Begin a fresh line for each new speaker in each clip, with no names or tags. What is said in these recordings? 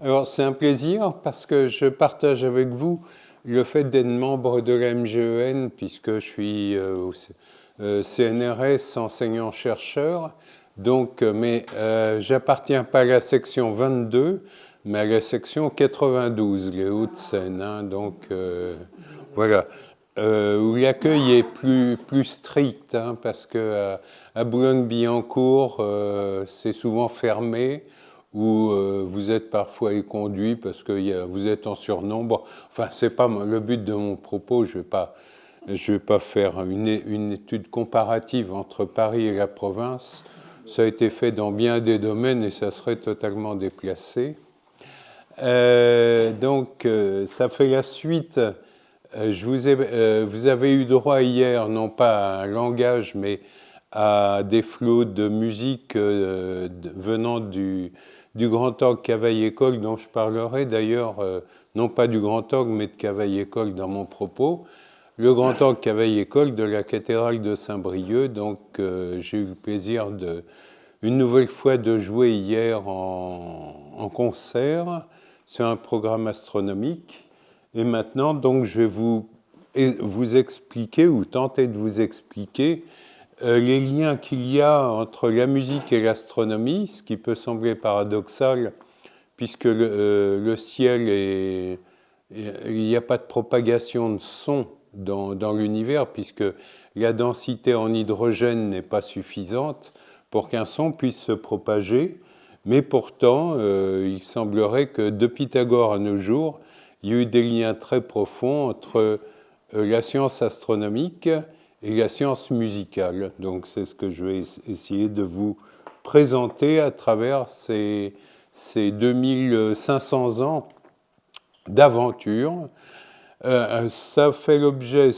Alors, c'est un plaisir parce que je partage avec vous le fait d'être membre de la MGEN, puisque je suis au CNRS, enseignant-chercheur. Donc, mais j'appartiens pas à la section 22, mais à la section 92, les Hauts-de-Seine. Hein, donc, voilà. Où l'accueil est plus strict, hein, parce que à Boulogne-Billancourt, c'est souvent fermé, où vous êtes parfois éconduit parce que vous êtes en surnombre. Enfin, c'est pas le but de mon propos. Je vais pas faire une étude comparative entre Paris et la province. Ça a été fait dans bien des domaines et ça serait totalement déplacé. Donc, ça fait la suite. Vous avez eu droit hier, non pas à un langage, mais à des flots de musique venant du Grand Orgue Cavaille-École, dont je parlerai d'ailleurs, non pas du Grand Orgue, mais de Cavaille-École dans mon propos. Le Grand Orgue Cavaille-École de la cathédrale de Saint-Brieuc. Donc, j'ai eu le plaisir une nouvelle fois de jouer hier en concert sur un programme astronomique. Et maintenant, donc, je vais vous expliquer ou tenter de vous expliquer les liens qu'il y a entre la musique et l'astronomie, ce qui peut sembler paradoxal, puisque le ciel il n'y a pas de propagation de son dans l'univers, puisque la densité en hydrogène n'est pas suffisante pour qu'un son puisse se propager. Mais pourtant, il semblerait que de Pythagore à nos jours, il y a eu des liens très profonds entre la science astronomique et la science musicale. Donc c'est ce que je vais essayer de vous présenter à travers ces 2500 ans d'aventure. Ça fait l'objet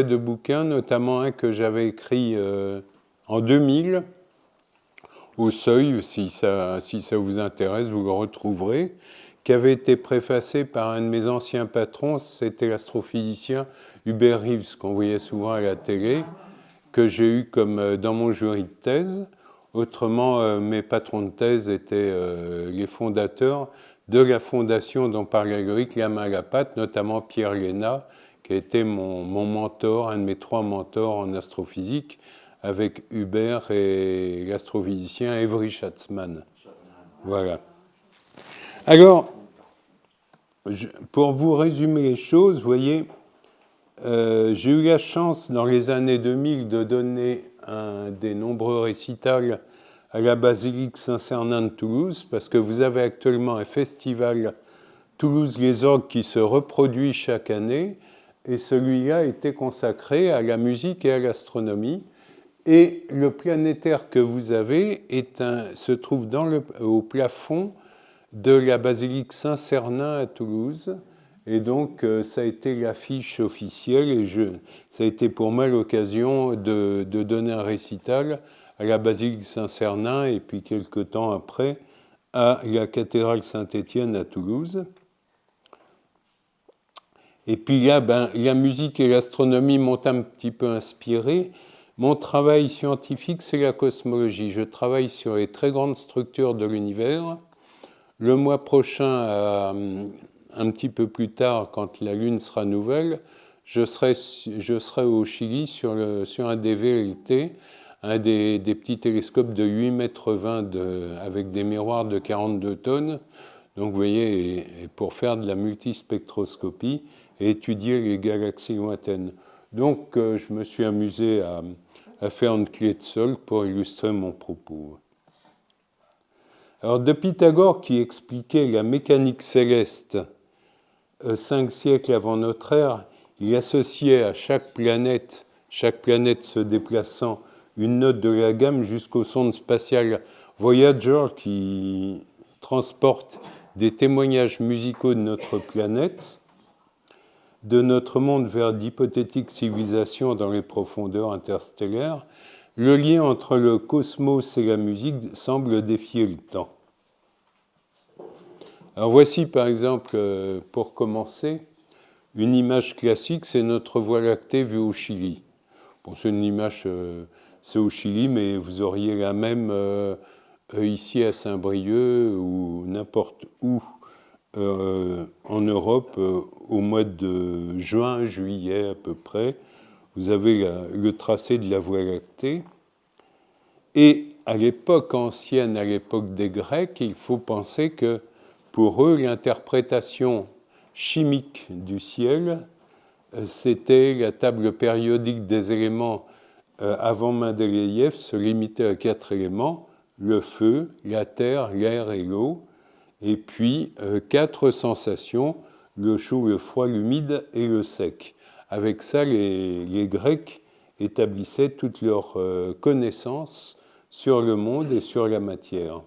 de bouquins, notamment un que j'avais écrit en 2000, au Seuil, si ça vous intéresse, vous le retrouverez, qui avait été préfacé par un de mes anciens patrons, c'était l'astrophysicien Hubert Reeves, qu'on voyait souvent à la télé, que j'ai eu comme dans mon jury de thèse. Autrement, mes patrons de thèse étaient les fondateurs de la fondation dont parlait Loïc, La main à la pâte, notamment Pierre Léna, qui a été mon mentor, un de mes 3 mentors en astrophysique, avec Hubert et l'astrophysicien Avery Schatzman. Voilà. Alors, pour vous résumer les choses, vous voyez, j'ai eu la chance dans les années 2000 de donner un des nombreux récitals à la basilique Saint-Cernin de Toulouse, parce que vous avez actuellement un festival Toulouse-les-Orgues qui se reproduit chaque année, et celui-là était consacré à la musique et à l'astronomie. Et le planétaire que vous avez se trouve au plafond de la basilique Saint-Cernin à Toulouse. Et donc, ça a été l'affiche officielle et ça a été pour moi l'occasion de donner un récital à la basilique Saint-Cernin et puis quelques temps après à la cathédrale Saint-Étienne à Toulouse. Et puis là, la musique et l'astronomie m'ont un petit peu inspiré. Mon travail scientifique, c'est la cosmologie. Je travaille sur les très grandes structures de l'univers. Le mois prochain, un petit peu plus tard, quand la Lune sera nouvelle, je serai au Chili sur un des VLT, un des petits télescopes de 8,20 m avec des miroirs de 42 tonnes. Donc vous voyez, pour faire de la multispectroscopie et étudier les galaxies lointaines. Donc je me suis amusé à faire une clé de sol pour illustrer mon propos. Alors de Pythagore qui expliquait la mécanique céleste 5 siècles avant notre ère, il associait à chaque planète se déplaçant, une note de la gamme jusqu'au sonde spatiale Voyager qui transporte des témoignages musicaux de notre planète, de notre monde vers d'hypothétiques civilisations dans les profondeurs interstellaires. Le lien entre le cosmos et la musique semble défier le temps. Alors voici par exemple, pour commencer, une image classique, c'est notre Voie lactée vue au Chili. Bon, c'est une image, c'est au Chili, mais vous auriez la même ici à Saint-Brieuc ou n'importe où en Europe au mois de juin, juillet à peu près. Vous avez le tracé de la Voie lactée. Et à l'époque ancienne, à l'époque des Grecs, il faut penser que pour eux, l'interprétation chimique du ciel, c'était la table périodique des éléments avant Mendeleïev se limitait à 4 éléments, le feu, la terre, l'air et l'eau, et puis 4 sensations, le chaud, le froid, l'humide et le sec. Avec ça, les Grecs établissaient toutes leurs connaissances sur le monde et sur la matière.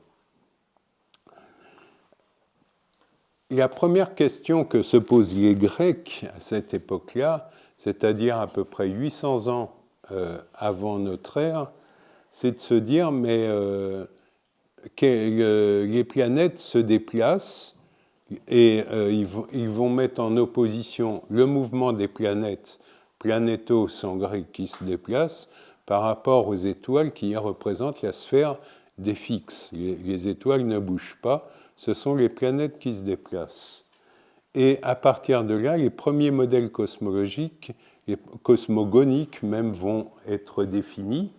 La première question que se posent les Grecs à cette époque-là, c'est-à-dire à peu près 800 ans avant notre ère, c'est de se dire, mais les planètes se déplacent et ils vont mettre en opposition le mouvement des planètes, planétos en grec, qui se déplacent, par rapport aux étoiles qui représentent la sphère des fixes. Les étoiles ne bougent pas, ce sont les planètes qui se déplacent. Et à partir de là, les premiers modèles cosmologiques, et cosmogoniques même, vont être définis,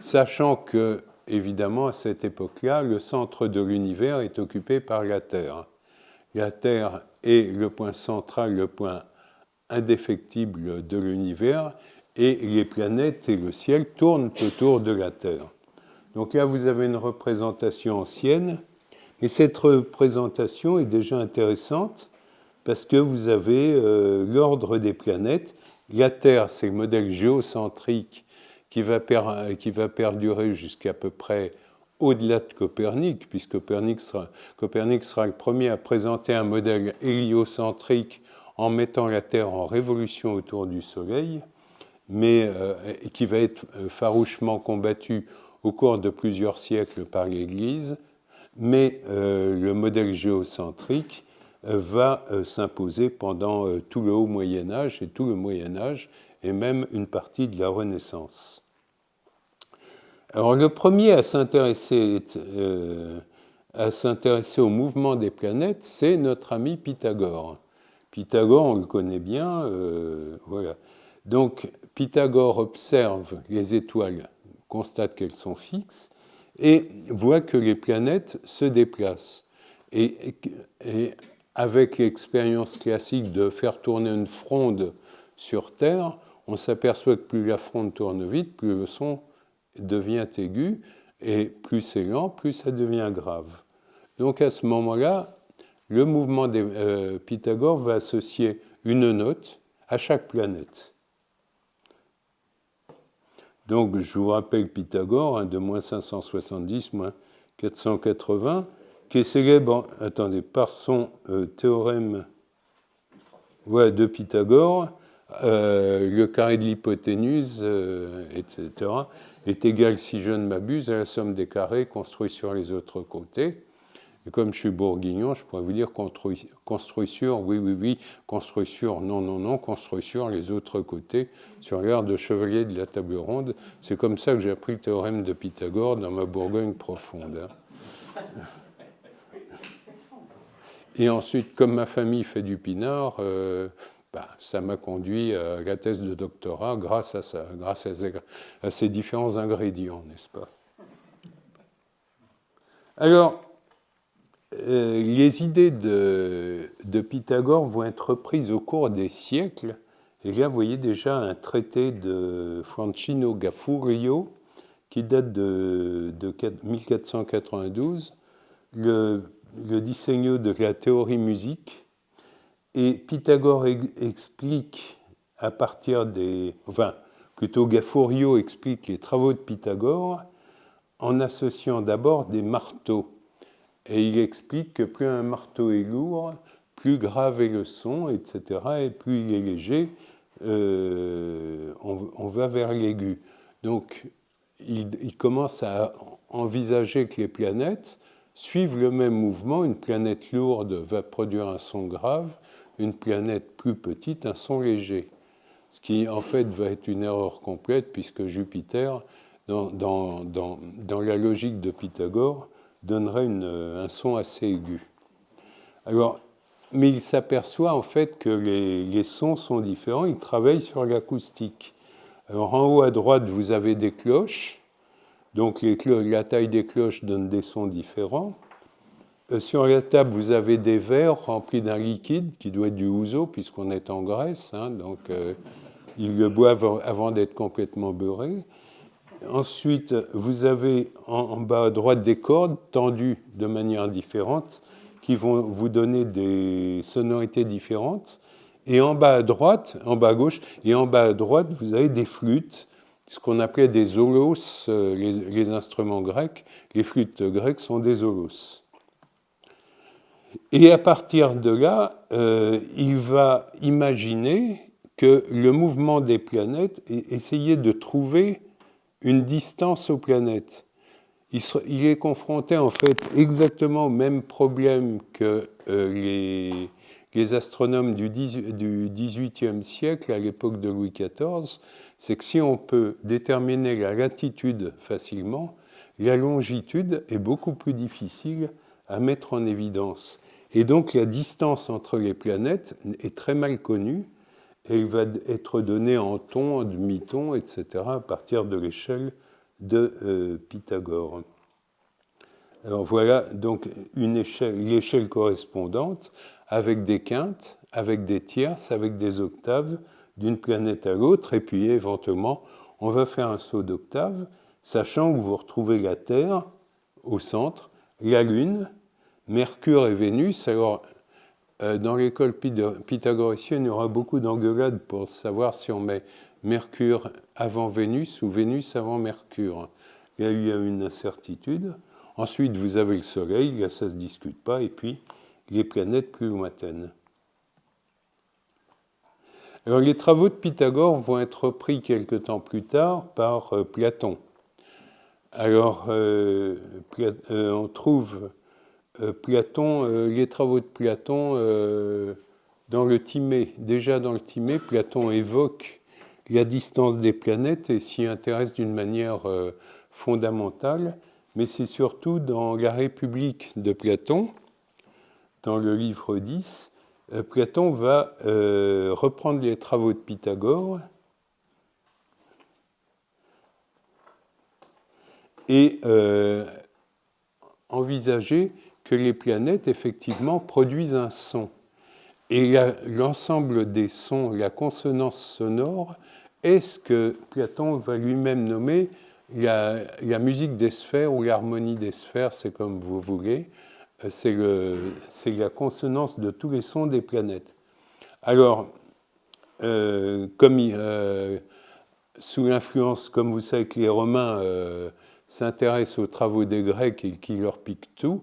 sachant que, évidemment, à cette époque-là, le centre de l'univers est occupé par la Terre. La Terre est le point central, le point indéfectible de l'univers, et les planètes et le ciel tournent autour de la Terre. Donc là, vous avez une représentation ancienne, et cette représentation est déjà intéressante parce que vous avez l'ordre des planètes. La Terre, c'est le modèle géocentrique qui va perdurer jusqu'à peu près au-delà de Copernic, puisque Copernic sera le premier à présenter un modèle héliocentrique en mettant la Terre en révolution autour du Soleil, mais qui va être farouchement combattu au cours de plusieurs siècles par l'Église, mais le modèle géocentrique va s'imposer pendant tout le Haut Moyen-Âge et tout le Moyen-Âge, et même une partie de la Renaissance. Alors le premier à s'intéresser au mouvement des planètes, c'est notre ami Pythagore. Pythagore, on le connaît bien, voilà. Donc Pythagore observe les étoiles, constate qu'elles sont fixes, et voit que les planètes se déplacent. Et avec l'expérience classique de faire tourner une fronde sur Terre, on s'aperçoit que plus la fronde tourne vite, plus le son devient aigu, et plus c'est lent, plus ça devient grave. Donc à ce moment-là, le mouvement des Pythagore va associer une note à chaque planète. Donc je vous rappelle Pythagore, de moins 570, moins 480, qui est célèbre, par son théorème de Pythagore, le carré de l'hypoténuse, etc., est égal, si je ne m'abuse, à la somme des carrés construits sur les autres côtés. Et comme je suis bourguignon, je pourrais vous dire construit sur, oui, construit sur, non, construit sur les autres côtés, sur l'art de chevalier de la table ronde. C'est comme ça que j'ai appris le théorème de Pythagore dans ma Bourgogne profonde. Et ensuite, comme ma famille fait du pinard, ça m'a conduit à la thèse de doctorat grâce à ça, grâce à ces différents ingrédients, n'est-ce pas? Alors, les idées de Pythagore vont être reprises au cours des siècles. Et là, vous voyez déjà un traité de Francino Gaffurio qui date de 1492, le disegno de la théorie musique. Et Pythagore explique à partir Gaffurio explique les travaux de Pythagore en associant d'abord des marteaux. Et il explique que plus un marteau est lourd, plus grave est le son, etc. Et plus il est léger, on va vers l'aigu. Donc, il commence à envisager que les planètes suivent le même mouvement. Une planète lourde va produire un son grave, une planète plus petite, un son léger. Ce qui, en fait, va être une erreur complète, puisque Jupiter, dans la logique de Pythagore, donnerait un son assez aigu. Alors, mais il s'aperçoit en fait que les sons sont différents. Il travaille sur l'acoustique. Alors en haut à droite, vous avez des cloches. Donc la taille des cloches donne des sons différents. Sur la table, vous avez des verres remplis d'un liquide qui doit être du ouzo, puisqu'on est en Grèce. Donc ils le boivent avant d'être complètement beurrés. Ensuite, vous avez en bas à droite des cordes tendues de manière différente qui vont vous donner des sonorités différentes. Et en bas à droite, en bas à gauche et en bas à droite, vous avez des flûtes, ce qu'on appelait des holos, les instruments grecs. Les flûtes grecques sont des holos. Et à partir de là, il va imaginer que le mouvement des planètes et essayer de trouver une distance aux planètes. Il est confronté en fait exactement au même problème que les astronomes du XVIIIe siècle, à l'époque de Louis XIV, c'est que si on peut déterminer la latitude facilement, la longitude est beaucoup plus difficile à mettre en évidence. Et donc la distance entre les planètes est très mal connue. Elle va être donnée en ton, en demi-ton, etc., à partir de l'échelle de Pythagore. Alors voilà donc l'échelle correspondante avec des quintes, avec des tierces, avec des octaves d'une planète à l'autre, et puis éventuellement on va faire un saut d'octave, sachant que vous retrouvez la Terre au centre, la Lune, Mercure et Vénus. Alors dans l'école pythagoricienne, il y aura beaucoup d'engueulades pour savoir si on met Mercure avant Vénus ou Vénus avant Mercure. Il y a eu une incertitude. Ensuite, vous avez le Soleil, là ça ne se discute pas, et puis les planètes plus lointaines. Alors, les travaux de Pythagore vont être repris quelque temps plus tard par Platon. Alors, on trouve Platon, les travaux de Platon dans le Timée. Déjà dans le Timée, Platon évoque la distance des planètes et s'y intéresse d'une manière fondamentale, mais c'est surtout dans la République de Platon, dans le livre 10, Platon va reprendre les travaux de Pythagore et envisager que les planètes, effectivement, produisent un son. Et l'ensemble des sons, la consonance sonore, est ce que Platon va lui-même nommer la musique des sphères ou l'harmonie des sphères, c'est comme vous voulez. C'est la consonance de tous les sons des planètes. Alors, sous l'influence, comme vous savez que les Romains s'intéressent aux travaux des Grecs et qui leur piquent tout,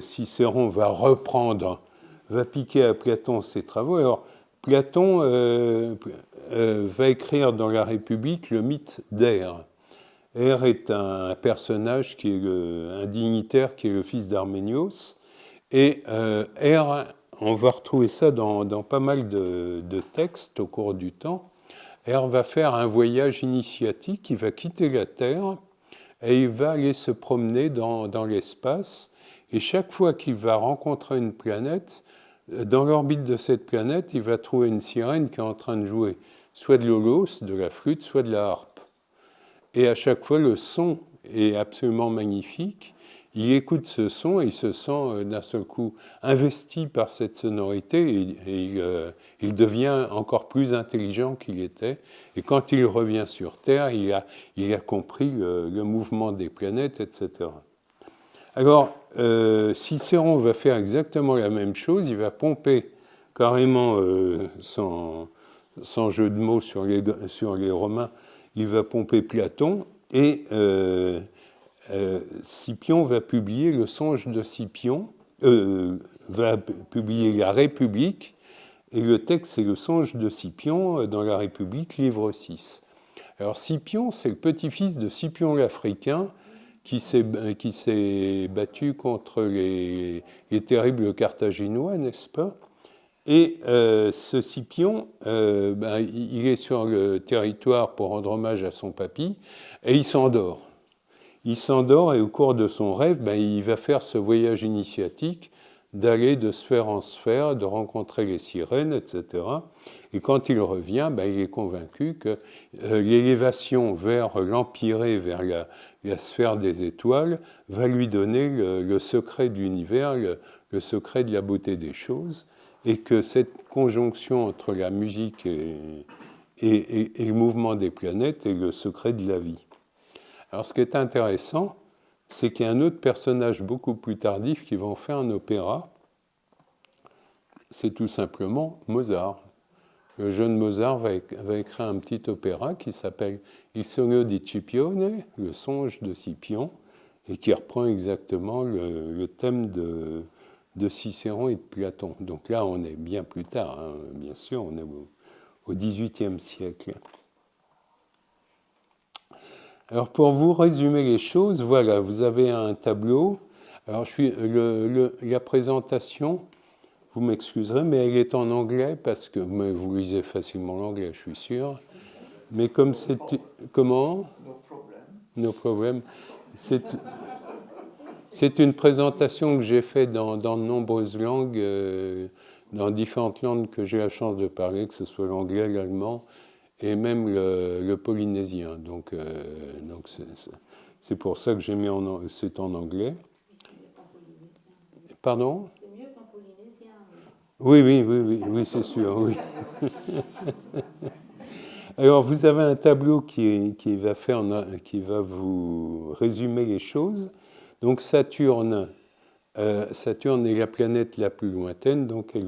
Cicéron va piquer à Platon ses travaux. Alors, Platon va écrire dans la République le mythe d'Air. Air est un personnage qui est un dignitaire qui est le fils d'Arménios. Et Air, on va retrouver ça dans pas mal de textes au cours du temps. Air va faire un voyage initiatique, il va quitter la Terre et il va aller se promener dans l'espace. Et chaque fois qu'il va rencontrer une planète, dans l'orbite de cette planète, il va trouver une sirène qui est en train de jouer soit de l'holos, de la flûte, soit de la harpe. Et à chaque fois, le son est absolument magnifique. Il écoute ce son et il se sent d'un seul coup investi par cette sonorité et il devient encore plus intelligent qu'il était. Et quand il revient sur Terre, il a compris le mouvement des planètes, etc. Alors, Cicéron va faire exactement la même chose. Il va pomper carrément, sans jeu de mots sur les Romains, il va pomper Platon et Scipion va publier le Songe de Scipion, va publier la République, et le texte c'est le Songe de Scipion dans la République, livre 6. Alors Scipion, c'est le petit-fils de Scipion l'Africain qui s'est battu contre les terribles Carthaginois, n'est-ce pas ? Et ce Scipion, il est sur le territoire pour rendre hommage à son papy, et il s'endort. Il s'endort et au cours de son rêve, il va faire ce voyage initiatique d'aller de sphère en sphère, de rencontrer les sirènes, etc. Et quand il revient, il est convaincu que l'élévation vers l'empyrée, vers la sphère des étoiles, va lui donner le secret de l'univers, le secret de la beauté des choses, et que cette conjonction entre la musique et le mouvement des planètes est le secret de la vie. Alors ce qui est intéressant, c'est qu'il y a un autre personnage beaucoup plus tardif qui va en faire un opéra. C'est tout simplement Mozart. Le jeune Mozart va écrire un petit opéra qui s'appelle Il sogno di Scipione, le songe de Scipion, et qui reprend exactement le thème de Cicéron et de Platon. Donc là, on est bien plus tard, hein, bien sûr, on est au XVIIIe siècle. Alors pour vous résumer les choses, voilà, vous avez un tableau. Alors la présentation, vous m'excuserez, mais elle est en anglais parce que vous lisez facilement l'anglais, je suis sûr. Mais comme c'est... Comment ? No problem. C'est une présentation que j'ai faite dans de nombreuses langues, dans différentes langues que j'ai la chance de parler, que ce soit l'anglais, l'allemand et même le polynésien. Donc c'est pour ça que j'ai mis c'est en anglais. Pardon ? C'est mieux qu'en polynésien. Oui, c'est sûr, oui. Alors, vous avez un tableau qui va vous résumer les choses. Donc, Saturne est la planète la plus lointaine, donc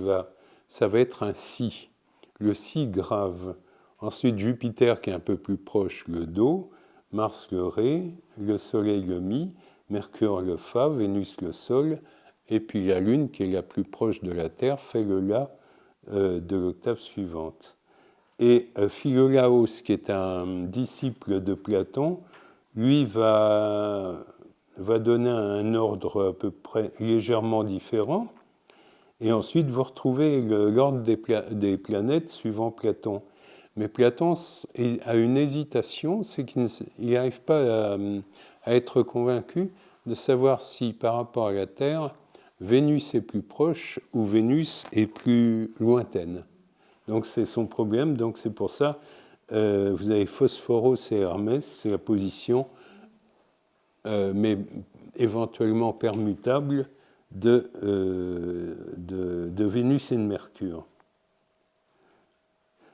ça va être un Si, le Si grave. Ensuite, Jupiter qui est un peu plus proche, le Do, Mars le Ré, le Soleil le Mi, Mercure le Fa, Vénus le Sol, et puis la Lune qui est la plus proche de la Terre fait le La de l'octave suivante. Et Philolaos, qui est un disciple de Platon, lui va donner un ordre à peu près légèrement différent. Et ensuite, vous retrouvez l'ordre des planètes suivant Platon. Mais Platon a une hésitation, c'est qu'il n'arrive pas à être convaincu de savoir si, par rapport à la Terre, Vénus est plus proche ou Vénus est plus lointaine. Donc c'est son problème, donc c'est pour ça, vous avez Phosphoros et Hermès, c'est la position, mais éventuellement permutable, de Vénus et de Mercure.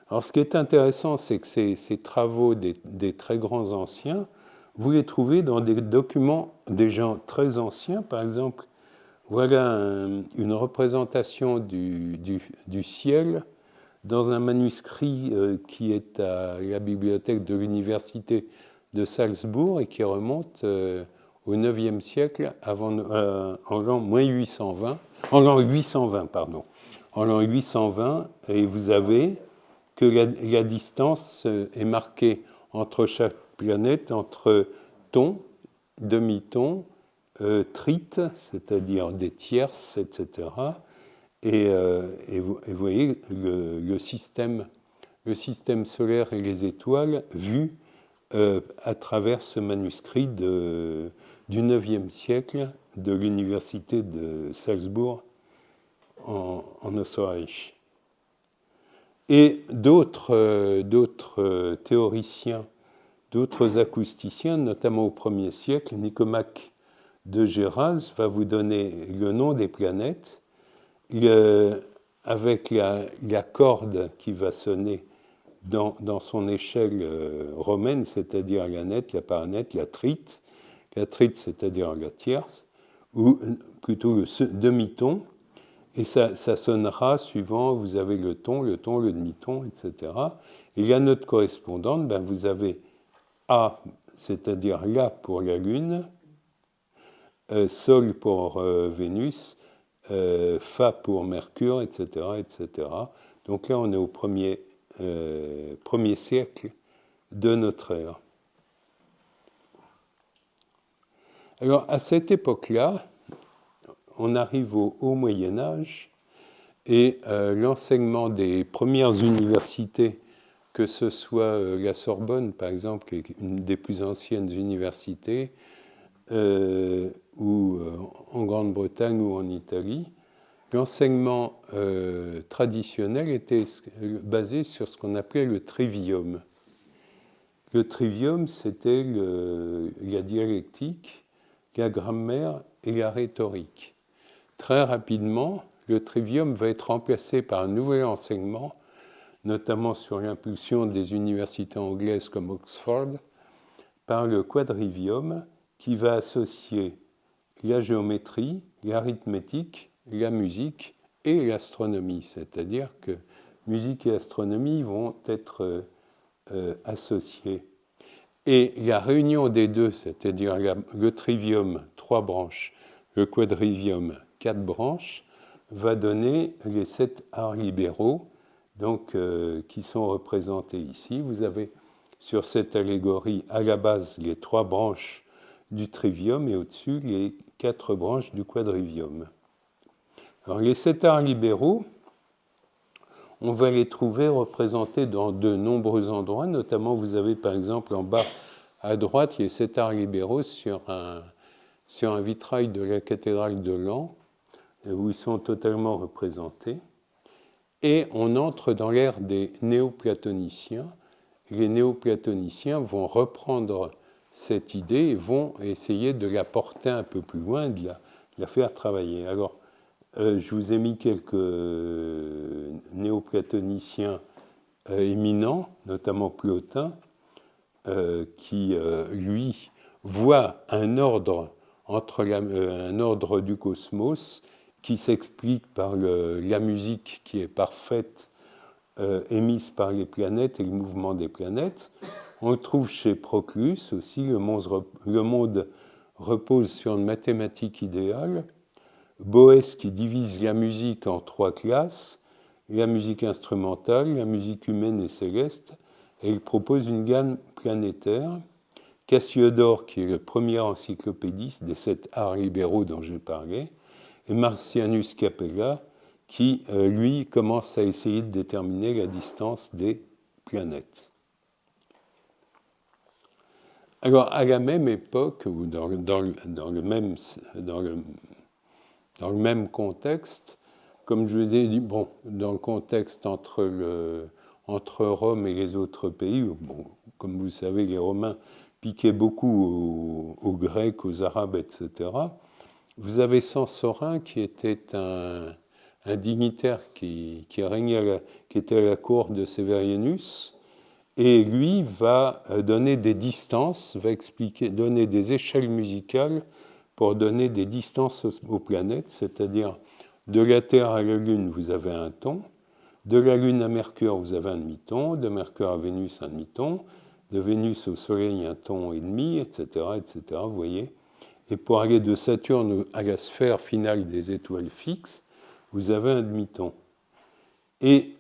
Alors ce qui est intéressant, c'est que ces travaux des très grands anciens, vous les trouvez dans des documents des gens très anciens. Par exemple, voilà une représentation du ciel dans un manuscrit qui est à la bibliothèque de l'université de Salzbourg et qui remonte au IXe siècle, en l'an 820, en l'an 820, et vous avez que la distance est marquée entre chaque planète, entre ton, demi-ton, trite, c'est-à-dire des tierces, etc. Et vous voyez le système solaire et les étoiles vus à travers ce manuscrit du IXe siècle de l'université de Salzbourg en Österreich. Et d'autres théoriciens, d'autres acousticiens, notamment au 1er siècle, Nicomaque de Géras va vous donner le nom des planètes avec la corde qui va sonner dans son échelle romaine, c'est-à-dire la nette, la paranette, la trite, c'est-à-dire la tierce, ou plutôt le demi-ton, et ça sonnera suivant, vous avez le ton, le demi-ton, etc. Et la note correspondante, vous avez A, c'est-à-dire La pour la Lune, Sol pour Vénus, Fa pour Mercure, etc., etc. Donc là, on est au premier siècle de notre ère. Alors, à cette époque-là, on arrive au Haut Moyen-Âge et l'enseignement des premières universités, que ce soit la Sorbonne, par exemple, qui est une des plus anciennes universités, ou en Grande-Bretagne ou en Italie, l'enseignement traditionnel était basé sur ce qu'on appelait le trivium. Le trivium, c'était la dialectique, la grammaire et la rhétorique. Très rapidement, le trivium va être remplacé par un nouvel enseignement, notamment sur l'impulsion des universités anglaises comme Oxford, par le quadrivium, qui va associer la géométrie, l'arithmétique, la musique et l'astronomie. C'est-à-dire que musique et astronomie vont être associées. Et la réunion des deux, c'est-à-dire le trivium, 3 branches, le quadrivium, 4 branches, va donner les 7 arts libéraux, donc, qui sont représentés ici. Vous avez sur cette allégorie à la base les 3 branches du trivium et au-dessus les 4 branches du quadrivium. Alors, les 7 arts libéraux, on va les trouver représentés dans de nombreux endroits, notamment vous avez par exemple en bas à droite les 7 arts libéraux sur un vitrail de la cathédrale de Laon, où ils sont totalement représentés. Et on entre dans l'ère des néoplatoniciens. Les néoplatoniciens vont reprendre cette idée et vont essayer de la porter un peu plus loin, de la faire travailler. Alors, je vous ai mis quelques néoplatoniciens éminents, notamment Plotin, qui, lui, voit un ordre un ordre du cosmos qui s'explique par la musique qui est parfaite, émise par les planètes et le mouvement des planètes. On le trouve chez Proclus aussi, le monde repose sur une mathématique idéale. Boès qui divise la musique en 3 classes, la musique instrumentale, la musique humaine et céleste, et il propose une gamme planétaire. Cassiodore, qui est le premier encyclopédiste des 7 arts libéraux dont je parlais, et Marcianus Capella, qui, lui, commence à essayer de déterminer la distance des planètes. Alors, à la même époque, ou dans le même contexte, comme je vous ai dit, bon, dans le contexte entre Rome et les autres pays, bon, comme vous savez, les Romains piquaient beaucoup aux Grecs, aux Arabes, etc. Vous avez Sansorin qui était un dignitaire qui régnait, qui était à la cour de Severianus, et lui va donner des distances, va donner des échelles musicales pour donner des distances aux planètes, c'est-à-dire de la Terre à la Lune, vous avez un ton, de la Lune à Mercure, vous avez un demi-ton, de Mercure à Vénus, un demi-ton, de Vénus au Soleil, un ton et demi, etc., etc., vous voyez. Et pour aller de Saturne à la sphère finale des étoiles fixes, vous avez un demi-ton. Et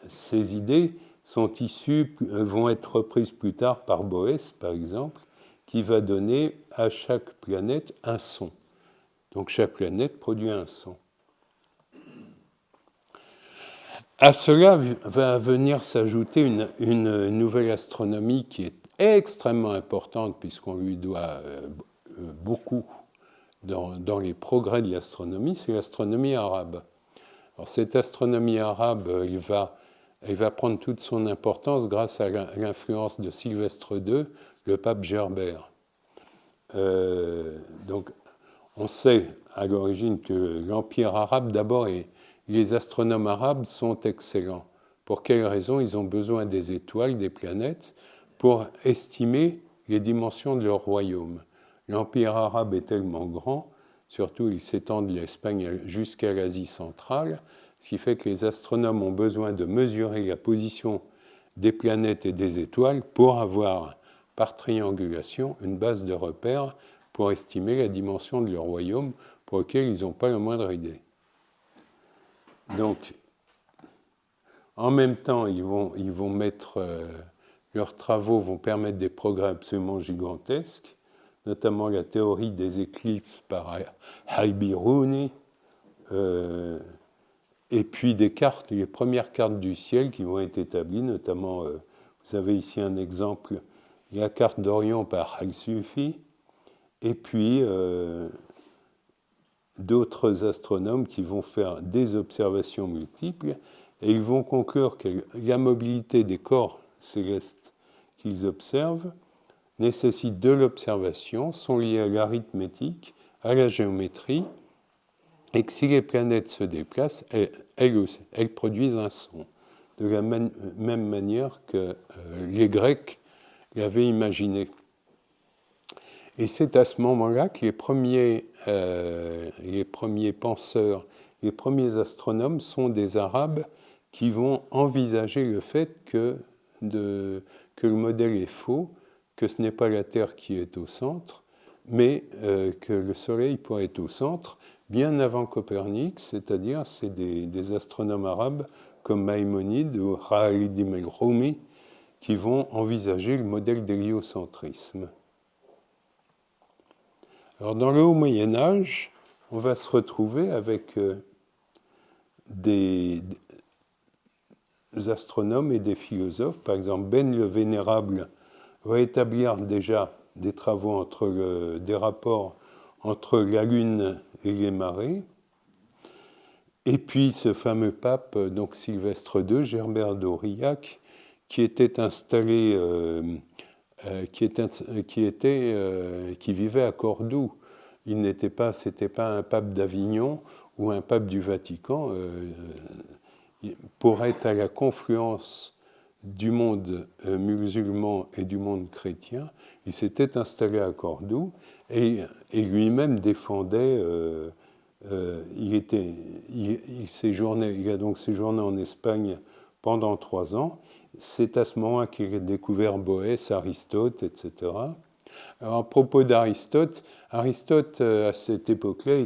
ces idées vont être reprises plus tard par Boès, par exemple, qui va donner à chaque planète un son. Donc chaque planète produit un son. À cela va venir s'ajouter une nouvelle astronomie qui est extrêmement importante puisqu'on lui doit beaucoup dans les progrès de l'astronomie, c'est l'astronomie arabe. Alors cette astronomie arabe, elle va prendre toute son importance grâce à l'influence de Sylvestre II, le pape Gerbert. Donc on sait à l'origine que l'Empire arabe, d'abord, les astronomes arabes sont excellents. Pour quelles raisons? Ils ont besoin des étoiles, des planètes, pour estimer les dimensions de leur royaume. L'Empire arabe est tellement grand, surtout il s'étend de l'Espagne jusqu'à l'Asie centrale, ce qui fait que les astronomes ont besoin de mesurer la position des planètes et des étoiles pour avoir, par triangulation, une base de repère pour estimer la dimension de leur royaume pour lequel ils n'ont pas la moindre idée. Donc, en même temps, ils vont mettre, leurs travaux vont permettre des progrès absolument gigantesques, notamment la théorie des éclipses par Al-Biruni, et puis des cartes, les premières cartes du ciel qui vont être établies, notamment, vous avez ici un exemple, la carte d'Orion par Al-Sufi, et puis d'autres astronomes qui vont faire des observations multiples et ils vont conclure que la mobilité des corps célestes qu'ils observent nécessite de l'observation, sont liées à l'arithmétique, à la géométrie, et que si les planètes se déplacent, elles produisent un son, de la même manière que les Grecs l'avaient imaginé. Et c'est à ce moment-là que les premiers penseurs, les premiers astronomes sont des Arabes qui vont envisager le fait que le modèle est faux, que ce n'est pas la Terre qui est au centre, mais que le Soleil pourrait être au centre, bien avant Copernic, c'est-à-dire c'est des astronomes arabes comme Maïmonide ou Khalid el-Roumi qui vont envisager le modèle d'héliocentrisme. Alors dans le Haut Moyen-Âge, on va se retrouver avec des astronomes et des philosophes. Par exemple, Ben le Vénérable va établir déjà des travaux des rapports entre la Lune et les marées. Et puis ce fameux pape, donc Sylvestre II, Gerbert d'Aurillac, qui était installé, qui vivait à Cordoue. C'était pas un pape d'Avignon ou un pape du Vatican. Pour être à la confluence du monde musulman et du monde chrétien, il s'était installé à Cordoue et lui-même défendait. Il a donc séjourné en Espagne pendant 3 ans. C'est à ce moment qu'il a découvert Boès, Aristote, etc. Alors, à propos d'Aristote, Aristote, à cette époque-là,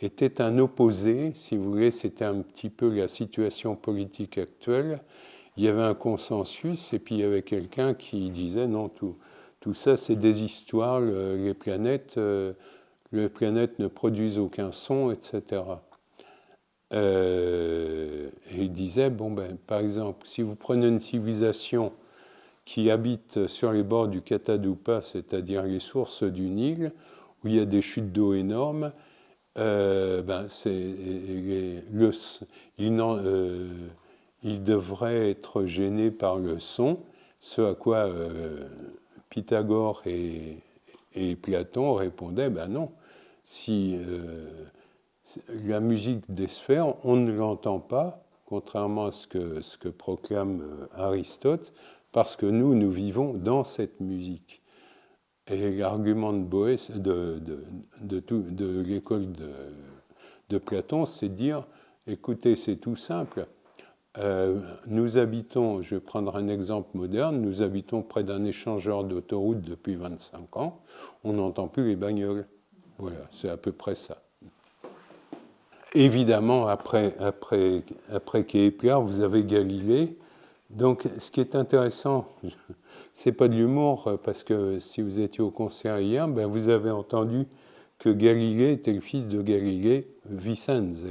était un opposé, si vous voulez, c'était un petit peu la situation politique actuelle. Il y avait un consensus, et puis il y avait quelqu'un qui disait non, tout ça c'est des histoires, les planètes ne produisent aucun son, etc. Et il disait, par exemple, si vous prenez une civilisation qui habite sur les bords du Catadouppa, c'est-à-dire les sources du Nil, où il y a des chutes d'eau énormes, il devrait être gêné par le son, ce à quoi Pythagore et Platon répondaient, non, si la musique des sphères, on ne l'entend pas, contrairement à ce que proclame Aristote, parce que nous vivons dans cette musique. Et l'argument de Boès, de l'école de Platon, c'est de dire, écoutez, c'est tout simple. Nous habitons, je vais prendre un exemple moderne, nous habitons près d'un échangeur d'autoroute depuis 25 ans, on n'entend plus les bagnoles. Voilà, c'est à peu près ça. Évidemment, après Kepler, vous avez Galilée. Donc, ce qui est intéressant, c'est pas de l'humour, parce que si vous étiez au concert hier, vous avez entendu que Galilée était le fils de Galilée Vicenze.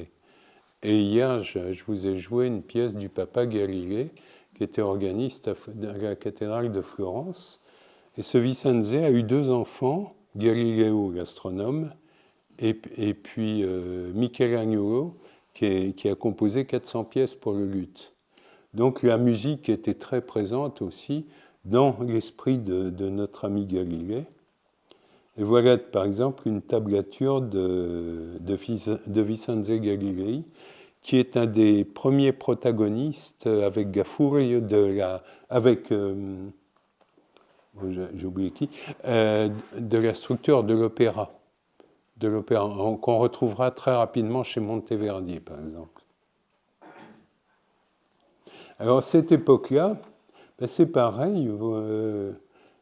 Et hier, je vous ai joué une pièce du papa Galilée, qui était organiste à la cathédrale de Florence. Et ce Vicenze a eu 2 enfants, Galileo, l'astronome, et puis Michelangelo, qui a composé 400 pièces pour le luth. Donc la musique était très présente aussi dans l'esprit de notre ami Galilée. Et voilà par exemple une tablature de Vicenze Galilei, qui est un des premiers protagonistes avec Gaffurio j'ai oublié qui, de la structure de l'opéra, qu'on retrouvera très rapidement chez Monteverdi par exemple. Alors à cette époque-là, c'est pareil,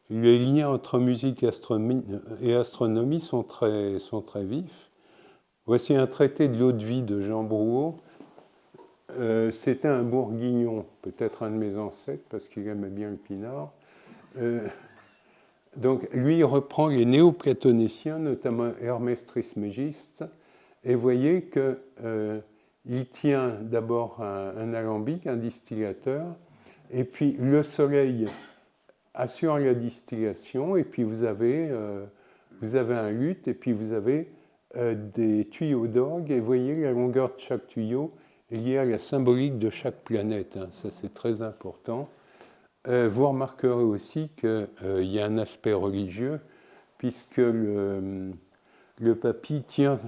les liens entre musique et astronomie sont très vifs. Voici un traité de l'eau-de-vie de Jean Brouot. C'était un bourguignon, peut-être un de mes ancêtres, parce qu'il aimait bien le pinard. Donc lui, il reprend les néo-platonéciens, notamment Hermès Trismégiste, et vous voyez qu'il tient d'abord un alambic, un distillateur, et puis le soleil assure la distillation, et puis vous avez un luth, et puis vous avez des tuyaux d'orgue, et vous voyez la longueur de chaque tuyau est liée à la symbolique de chaque planète. Hein. Ça, c'est très important. Vous remarquerez aussi qu'il y a un aspect religieux, puisque le papy tient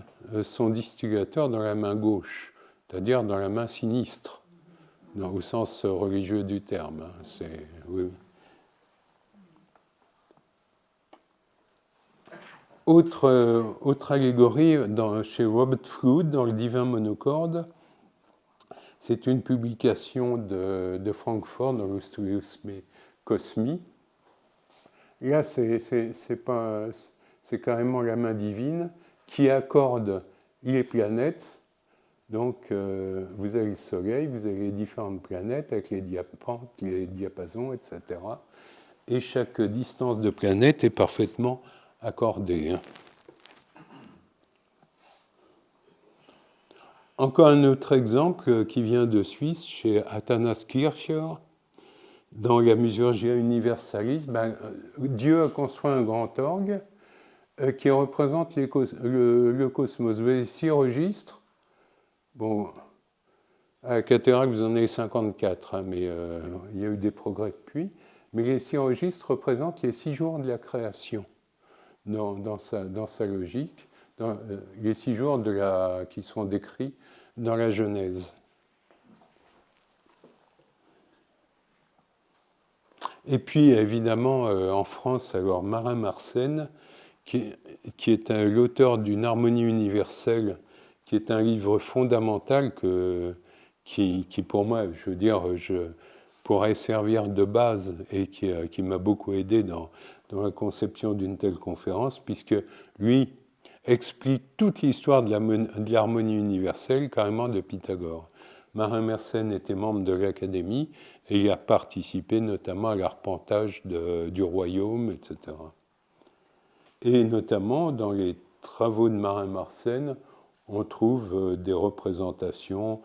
son distillateur dans la main gauche, c'est-à-dire dans la main sinistre, au sens religieux du terme. Hein. Oui. Autre allégorie chez Robert Fludd, dans le Divin monocorde, c'est une publication de Francfort dans l'Ostulius Cosmi. Là, c'est carrément la main divine qui accorde les planètes. Donc, vous avez le Soleil, vous avez les différentes planètes avec les diapasons, etc. Et chaque distance de planète est parfaitement accordée. Encore un autre exemple qui vient de Suisse, chez Athanas Kircher, dans la Musurgia Universalis. Dieu a construit un grand orgue qui représente le cosmos. Vous avez 6 registres. Bon, à la cathédrale, vous en avez 54, hein, mais il y a eu des progrès depuis. Mais les 6 registres représentent les 6 jours de la création, dans sa logique, les 6 jours qui sont décrits dans la Genèse. Et puis, évidemment, en France, alors Marin Mersenne, qui est l'auteur d'une harmonie universelle, qui est un livre fondamental qui pour moi, je veux dire, pourrait servir de base et qui m'a beaucoup aidé dans la conception d'une telle conférence, puisque lui explique toute l'histoire de l'harmonie universelle, carrément de Pythagore. Marin Mersenne était membre de l'Académie et il a participé notamment à l'arpentage du royaume, etc. Et notamment, dans les travaux de Marin Mersenne, on trouve des représentations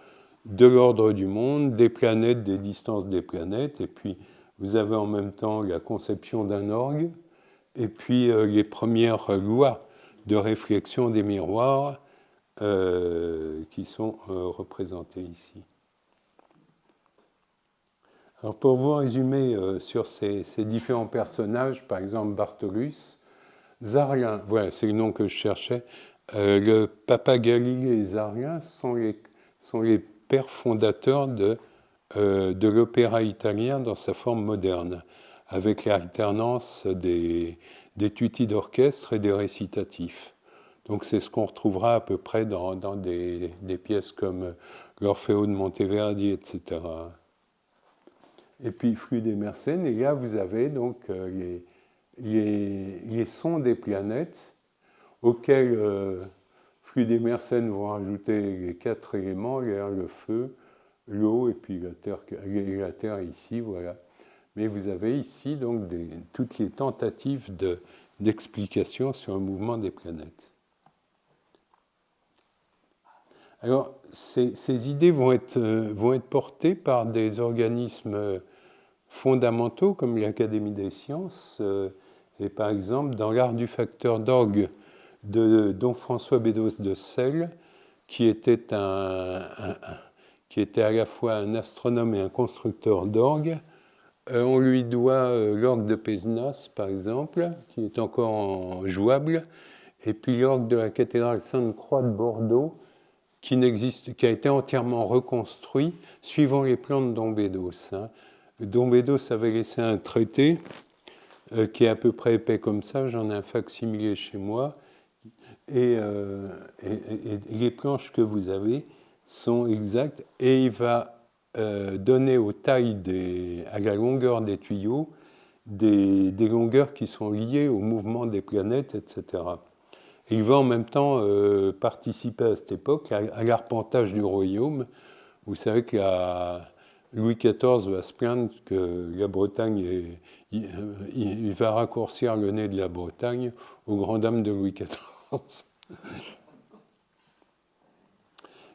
de l'ordre du monde, des planètes, des distances des planètes, et puis vous avez en même temps la conception d'un orgue, et puis les premières lois de réflexion des miroirs qui sont représentées ici. Alors pour vous résumer sur ces différents personnages, par exemple Bartholus, Zarlin, voilà, c'est le nom que je cherchais, le Papa Galilée et Zarlin sont les pères fondateurs de l'opéra italien dans sa forme moderne, avec l'alternance des tutti d'orchestre et des récitatifs. Donc c'est ce qu'on retrouvera à peu près dans des pièces comme l'Orfeo de Monteverdi, etc. Et puis Fludd et Mersenne, et là vous avez donc les sons des planètes auxquels Fludd et Mersenne vont rajouter les 4 éléments, l'air, le feu, l'eau et puis la terre ici, voilà. Mais vous avez ici donc toutes les tentatives d'explication sur le mouvement des planètes. Alors, ces idées vont être portées par des organismes fondamentaux comme l'Académie des sciences, et par exemple dans l'art du facteur d'orgue de Don François Beddoes de Celles, qui était à la fois un astronome et un constructeur d'orgues. On lui doit l'orgue de Pézenas, par exemple, qui est encore jouable, et puis l'orgue de la cathédrale Sainte-Croix de Bordeaux, qui a été entièrement reconstruit suivant les plans de Don Beddoes. Don Beddoes avait laissé un traité qui est à peu près épais comme ça, j'en ai un fac-similé chez moi, et les planches que vous avez sont exactes, et il va donner aux tailles à la longueur des tuyaux des longueurs qui sont liées au mouvement des planètes, etc. Et il va en même temps participer à cette époque à l'arpentage du royaume. Vous savez que Louis XIV va se plaindre que la Bretagne, il va raccourcir le nez de la Bretagne aux grandes dames de Louis XIV.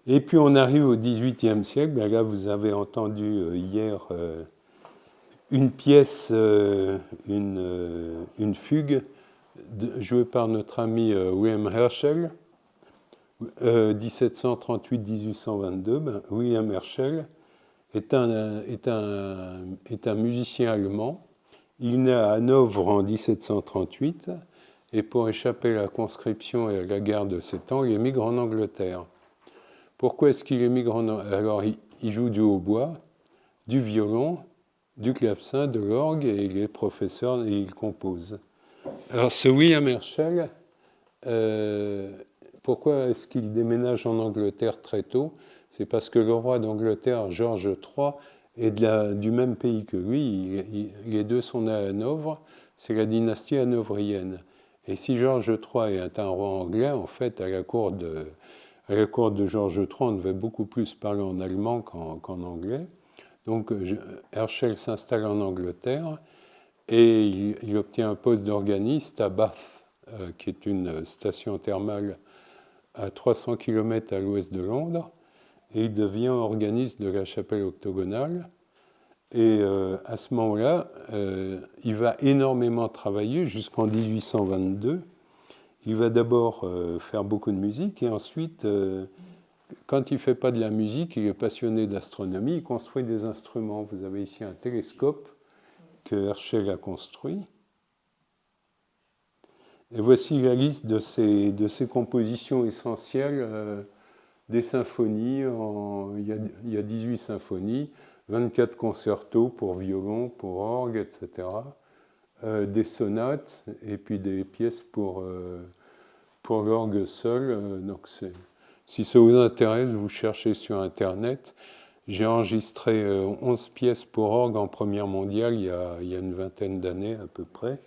Et puis on arrive au XVIIIe siècle. Là, vous avez entendu hier une pièce, une fugue jouée par notre ami Wilhelm Herschel. 1738-1822, William Herschel est un musicien allemand. Il naît à Hanovre en 1738 et pour échapper à la conscription et à la guerre de 7 ans, il émigre en Angleterre. Pourquoi est-ce qu'il émigre en Angleterre? Alors, il joue du hautbois, du violon, du clavecin, de l'orgue et il est professeur et il compose. Alors, ce William Herschel, pourquoi est-ce qu'il déménage en Angleterre très tôt? C'est parce que le roi d'Angleterre, George III, est du même pays que lui. Les deux sont nés à Hanovre. C'est la dynastie hanovrienne. Et si George III est un roi anglais, en fait, à la cour de George III, on devait beaucoup plus parler en allemand qu'en anglais. Donc Herschel s'installe en Angleterre et il obtient un poste d'organiste à Bath, qui est une station thermale à 300 km à l'ouest de Londres. Et il devient organiste de la chapelle octogonale. Et à ce moment-là, il va énormément travailler jusqu'en 1822. Il va d'abord faire beaucoup de musique et ensuite, quand il ne fait pas de la musique, il est passionné d'astronomie, il construit des instruments. Vous avez ici un télescope que Herschel a construit. Et voici la liste de ses compositions essentielles. Des symphonies, il y a 18 symphonies, 24 concertos pour violon, pour orgue, etc. Des sonates et puis des pièces pour l'orgue seul. Donc si ça vous intéresse, vous cherchez sur Internet. J'ai enregistré 11 pièces pour orgue en première mondiale il y a une vingtaine d'années à peu près,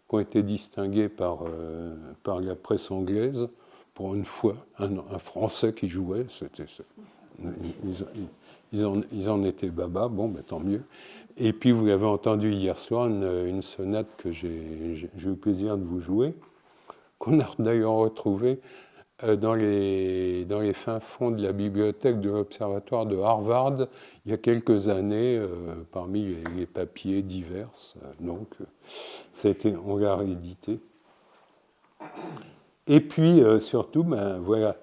qui ont été distinguées par la presse anglaise. Pour une fois, un Français qui jouait, ils en étaient baba, bon, ben, tant mieux. Et puis vous l'avez entendu hier soir, une sonate que j'ai eu le plaisir de vous jouer, qu'on a d'ailleurs retrouvée dans les fins fonds de la bibliothèque de l'Observatoire de Harvard il y a quelques années, parmi les papiers divers. Donc, on l'a réédité. Et puis, surtout, ben, voilà.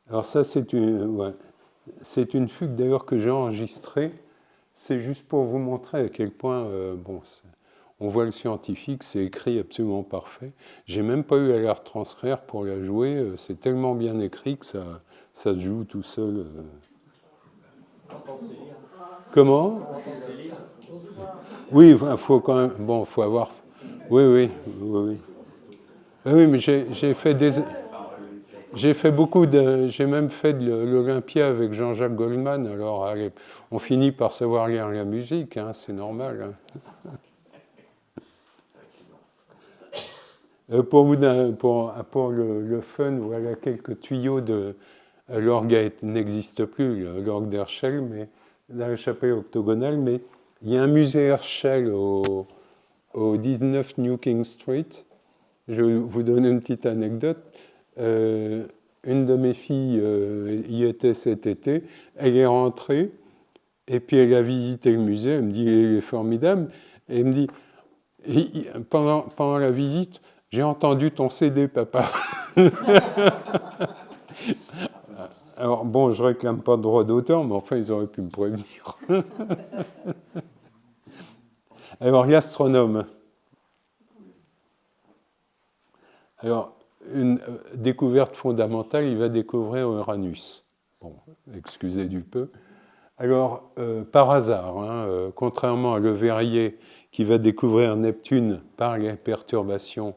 Alors ça, c'est une fugue d'ailleurs que j'ai enregistrée. C'est juste pour vous montrer à quel point, on voit le scientifique, c'est écrit absolument parfait. J'ai même pas eu à la retranscrire pour la jouer. C'est tellement bien écrit que ça se joue tout seul. Comment? Oui, il faut quand même. Bon, faut avoir. Oui. Oui, mais j'ai fait beaucoup de. J'ai même fait de l'Olympia avec Jean-Jacques Goldman. Alors, allez, on finit par savoir lire la musique, hein, c'est normal. Hein. Pour le fun, voilà quelques tuyaux de. L'orgue n'existe plus, l'orgue d'Herschel, mais dans la chapelle octogonale. Mais il y a un musée Herschel au 19 New King Street. Je vais vous donner une petite anecdote. Une de mes filles y était cet été. Elle est rentrée et puis elle a visité le musée. Elle me dit, il est formidable. Et elle me dit, pendant la visite, j'ai entendu ton CD, papa. Alors bon, je réclame pas de droit d'auteur, mais enfin, ils auraient pu me prévenir. Alors, l'astronome. Alors, une découverte fondamentale, il va découvrir Uranus. Bon, excusez du peu. Alors, par hasard, hein, contrairement à Le Verrier, qui va découvrir Neptune par les perturbations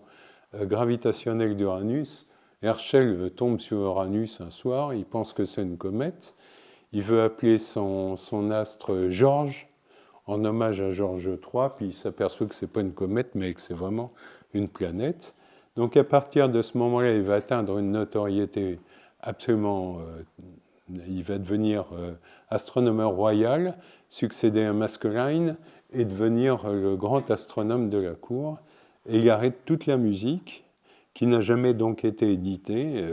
gravitationnelles d'Uranus, Herschel tombe sur Uranus un soir, il pense que c'est une comète, il veut appeler son astre Georges, en hommage à Georges III, puis il s'aperçoit que ce n'est pas une comète, mais que c'est vraiment une planète. Donc à partir de ce moment-là, il va atteindre une notoriété absolument... il va devenir astronomeur royal, succéder à Maskelyne et devenir le grand astronome de la cour. Et il arrête toute la musique, qui n'a jamais donc été éditée.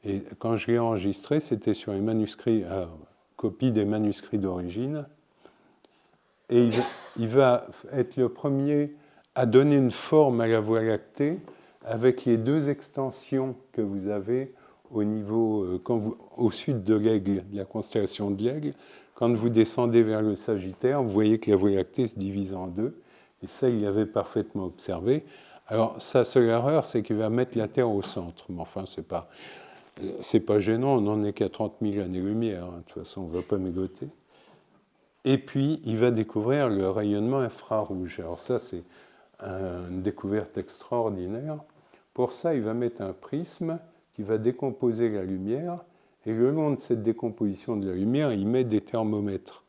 Et quand je l'ai enregistré, c'était sur les manuscrits, copie des manuscrits d'origine. Et il va être le premier à donner une forme à la Voie lactée avec les deux extensions que vous avez au niveau, au sud de l'Aigle, de la constellation de l'Aigle. Quand vous descendez vers le Sagittaire, vous voyez que la Voie lactée se divise en deux. Et ça, il l'avait parfaitement observé. Alors, sa seule erreur, c'est qu'il va mettre la Terre au centre. Mais enfin, c'est pas gênant, on n'en est qu'à 30 000 années-lumière. Hein. De toute façon, on ne va pas mégoter. Et puis, il va découvrir le rayonnement infrarouge. Alors ça, c'est une découverte extraordinaire. Pour ça, il va mettre un prisme qui va décomposer la lumière. Et le long de cette décomposition de la lumière, il met des thermomètres.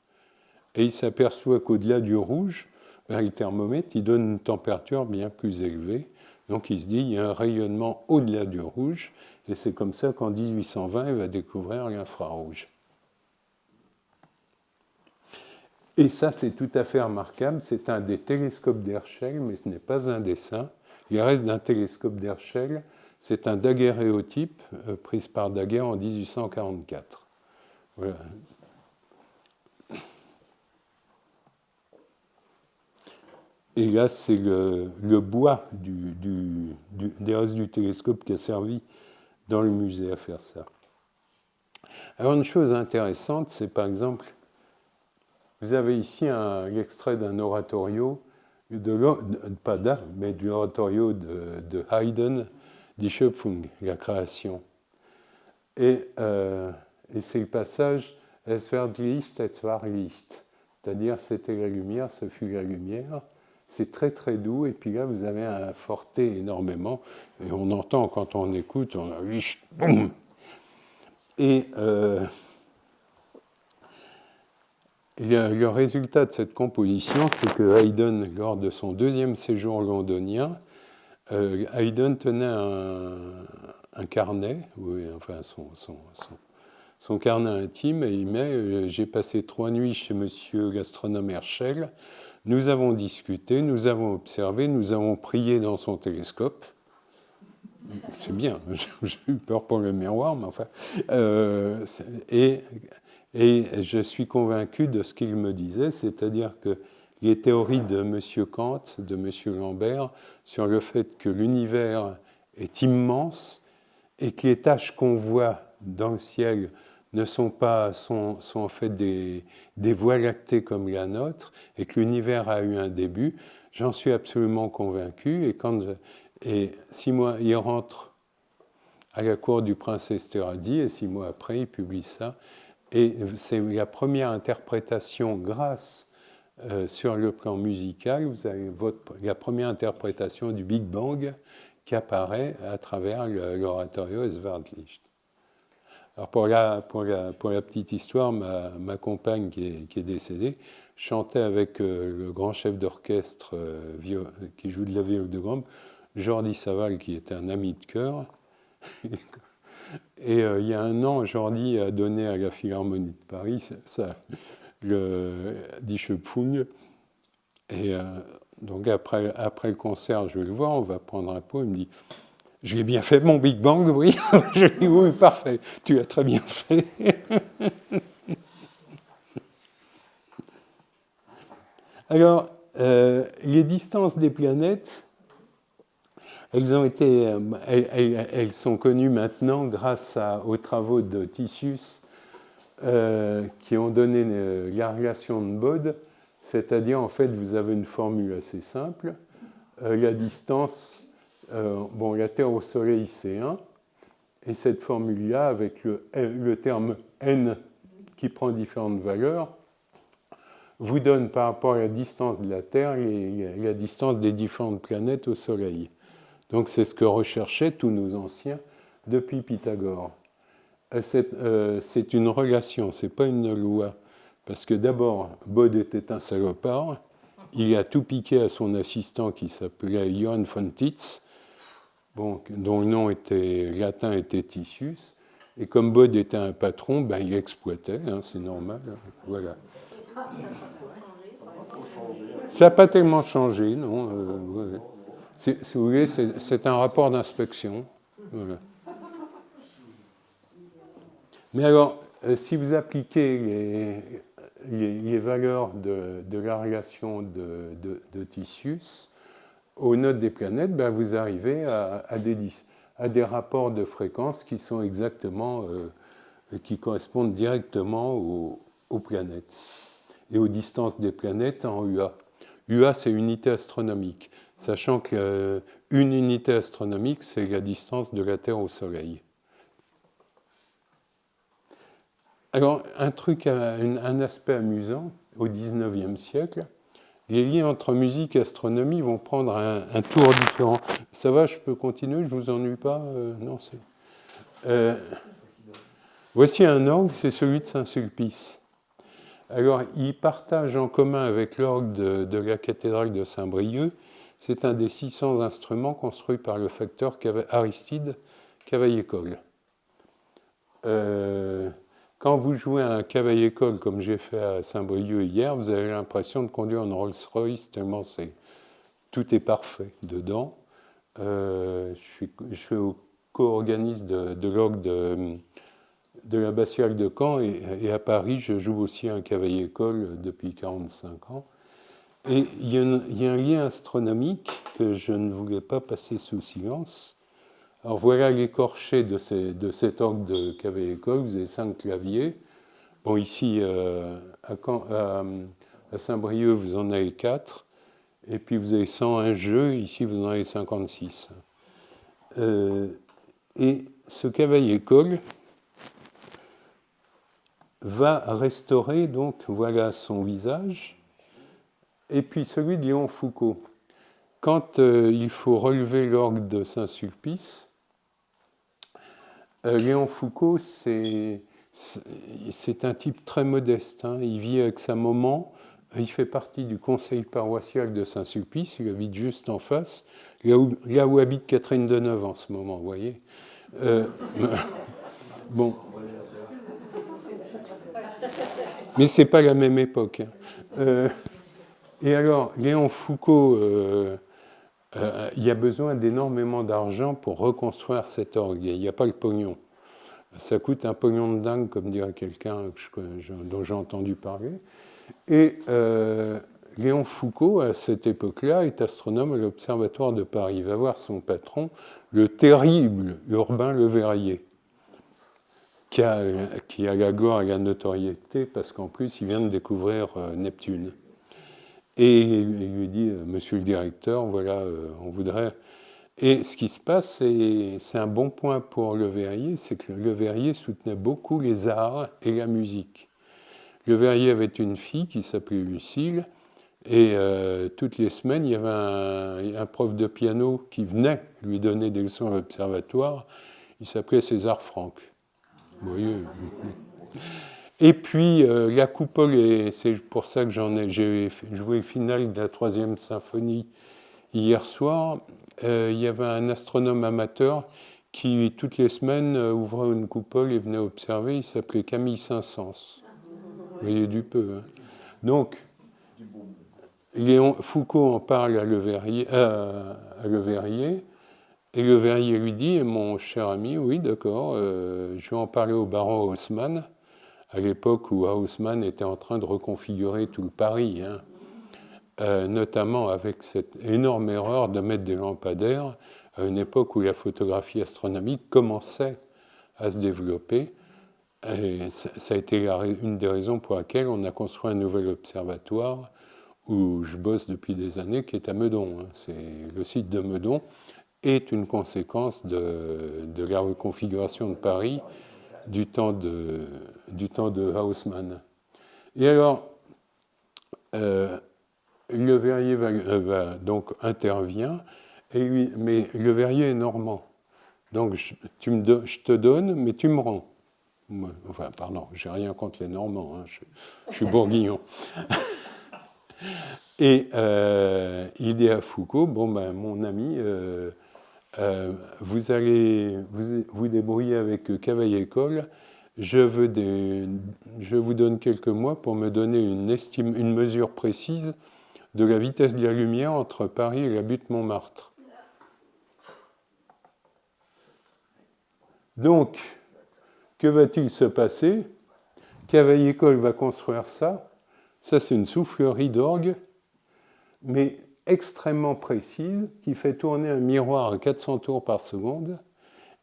Et il s'aperçoit qu'au-delà du rouge, les thermomètres, ils donnent une température bien plus élevée. Donc il se dit, il y a un rayonnement au-delà du rouge. Et c'est comme ça qu'en 1820, il va découvrir l'infrarouge. Et ça, c'est tout à fait remarquable. C'est un des télescopes d'Herschel, mais ce n'est pas un dessin. Il reste d'un télescope d'Herschel. C'est un daguerréotype pris par Daguerre en 1844. Voilà. Et là, c'est le bois des restes du télescope qui a servi dans le musée à faire ça. Alors, une chose intéressante, c'est par exemple, vous avez ici l'extrait d'un oratorio, pas d'un, mais du oratorio de Haydn, Die Schöpfung, la création. Et c'est le passage Es wird Licht, es war Licht, c'est-à-dire c'était la lumière, ce fut la lumière. C'est très très doux, et puis là vous avez un forté énormément, et on entend quand on écoute, on a Licht, boum. Et le résultat de cette composition, c'est que Haydn, lors de son deuxième séjour londonien, Haydn tenait un carnet, enfin son carnet intime, et il met « J'ai passé 3 nuits chez monsieur l'astronome Herschel, nous avons discuté, nous avons observé, nous avons prié dans son télescope. » C'est bien, j'ai eu peur pour le miroir, mais enfin... et je suis convaincu de ce qu'il me disait, c'est-à-dire que les théories de M. Kant, de M. Lambert, sur le fait que l'univers est immense et que les taches qu'on voit dans le ciel ne sont en fait des voies lactées comme la nôtre, et que l'univers a eu un début, j'en suis absolument convaincu. Et 6 mois, il rentre à la cour du prince Esterhazy, et 6 mois après, il publie ça. Et c'est la première interprétation grâce sur le plan musical, vous avez la première interprétation du Big Bang qui apparaît à travers l'oratorio Es wird Licht. Alors pour la petite histoire, ma compagne qui est décédée chantait avec le grand chef d'orchestre qui joue de la viole de gambe, Jordi Savall, qui était un ami de cœur. Et il y a un an, Jordi a donné à la Philharmonie de Paris le Die Schöpfung. Et donc après le concert, je vais le voir, on va prendre un pot. Il me dit « Je l'ai bien fait, mon Big Bang, oui ?» Je lui dis « Oui, parfait, tu l'as très bien fait. » Alors, les distances des planètes, elles sont connues maintenant grâce aux travaux de Titius qui ont donné la relation de Bode, c'est-à-dire en fait vous avez une formule assez simple, la distance, la Terre au Soleil c'est 1, et cette formule-là avec le terme n qui prend différentes valeurs, vous donne par rapport à la distance de la Terre la distance des différentes planètes au Soleil. Donc c'est ce que recherchaient tous nos anciens depuis Pythagore. C'est une relation, ce n'est pas une loi. Parce que d'abord, Bode était un salopard, il a tout piqué à son assistant qui s'appelait Johann von Titz, dont le nom latin était Titius, et comme Bode était un patron, il exploitait, c'est normal. Voilà. Ça n'a pas tellement changé, non. Si vous voulez, c'est un rapport d'inspection. Voilà. Mais alors, si vous appliquez les valeurs de la relation de Titius aux notes des planètes, vous arrivez à à des rapports de fréquence qui sont exactement, qui correspondent directement aux planètes et aux distances des planètes en UA. UA, c'est unité astronomique, sachant qu'une unité astronomique, c'est la distance de la Terre au Soleil. Alors, un aspect amusant, au XIXe siècle, les liens entre musique et astronomie vont prendre un tour différent. Ça va, je peux continuer, je ne vous ennuie pas non, c'est... Voici un orgue, c'est celui de Saint-Sulpice. Alors, il partage en commun avec l'orgue de la cathédrale de Saint-Brieuc. C'est un des 600 instruments construits par le facteur Aristide Cavaillé-Coll. Quand vous jouez à un Cavaillé-Coll, comme j'ai fait à Saint-Brieuc hier, vous avez l'impression de conduire une Rolls-Royce, tellement tout est parfait dedans. Je suis au co-organiste de l'orgue de l'abbatiale de Caen, et à Paris, je joue aussi un Cavaillé-Coll depuis 45 ans. Et il y a un lien astronomique que je ne voulais pas passer sous silence. Alors voilà l'écorché de cet orgue de Cavaillé-Coll. Vous avez 5 claviers. Bon, ici, à Saint-Brieuc, vous en avez 4. Et puis vous avez 101 jeux. Ici, vous en avez 56. Et ce Cavaillé-Coll va restaurer, donc voilà son visage, et puis celui de Léon Foucault. Quand il faut relever l'orgue de Saint-Sulpice, Léon Foucault, c'est un type très modeste. Hein. Il vit avec sa maman, il fait partie du conseil paroissial de Saint-Sulpice, il habite juste en face, là où habite Catherine Deneuve en ce moment, vous voyez. Bon. Mais ce n'est pas la même époque. Et alors, Léon Foucault, il y a besoin d'énormément d'argent pour reconstruire cet orgue. Il n'y a pas le pognon. Ça coûte un pognon de dingue, comme dirait quelqu'un dont j'ai entendu parler. Et Léon Foucault, à cette époque-là, est astronome à l'Observatoire de Paris. Il va voir son patron, le terrible Urbain Le Verrier, qui a la gloire et la notoriété, parce qu'en plus, il vient de découvrir Neptune. Et il lui dit, monsieur le directeur, voilà, on voudrait... Et ce qui se passe, c'est un bon point pour Le Verrier, c'est que Le Verrier soutenait beaucoup les arts et la musique. Le Verrier avait une fille qui s'appelait Lucille, et toutes les semaines, il y avait un prof de piano qui venait lui donner des leçons à l'observatoire. Il s'appelait César Franck. Vous voyez. Et puis, la coupole, et c'est pour ça que j'ai joué le final de la 3e symphonie hier soir. Il y avait un astronome amateur qui, toutes les semaines, ouvrait une coupole et venait observer. Il s'appelait Camille Saint-Saëns. Vous voyez du peu. Hein. Donc, Léon Foucault en parle à Le Verrier, et Le Verrier lui dit, mon cher ami, oui, d'accord, je vais en parler au baron Haussmann, à l'époque où Haussmann était en train de reconfigurer tout le Paris, hein, notamment avec cette énorme erreur de mettre des lampadaires à une époque où la photographie astronomique commençait à se développer. Et ça a été une des raisons pour laquelle on a construit un nouvel observatoire où je bosse depuis des années, qui est à Meudon. Hein. C'est le site de Meudon est une conséquence de la reconfiguration de Paris du temps de Haussmann. Et alors, Le Verrier donc intervient, mais Le Verrier est normand. Donc, je te donne, mais tu me rends. Enfin, pardon, j'ai rien contre les Normands, hein, je suis bourguignon. Et il dit à Foucault, bon ben mon ami, vous allez vous débrouiller avec Cavaillé-Coll, je vous donne quelques mois pour me donner une mesure précise de la vitesse de la lumière entre Paris et la butte Montmartre. Donc, que va-t-il se passer? Cavaillé-Coll va construire ça. Ça, c'est une soufflerie d'orgue, mais extrêmement précise, qui fait tourner un miroir à 400 tours par seconde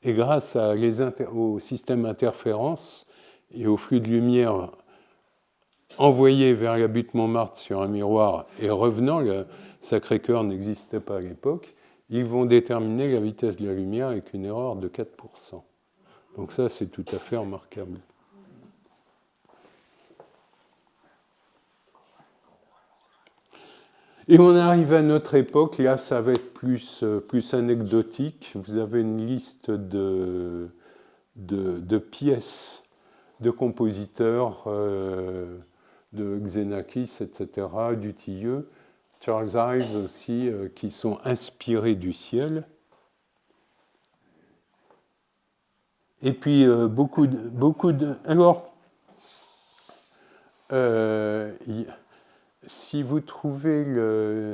Et grâce au système interférence et au flux de lumière envoyé vers la butte Montmartre sur un miroir et revenant, le Sacré-Cœur n'existait pas à l'époque, ils vont déterminer la vitesse de la lumière avec une erreur de 4%. Donc ça, c'est tout à fait remarquable. Et on arrive à notre époque, là ça va être plus anecdotique. Vous avez une liste de pièces de compositeurs, de Xenakis, etc., Dutilleux, Charles Ives aussi, qui sont inspirés du ciel. Et puis beaucoup de... Alors, si vous trouvez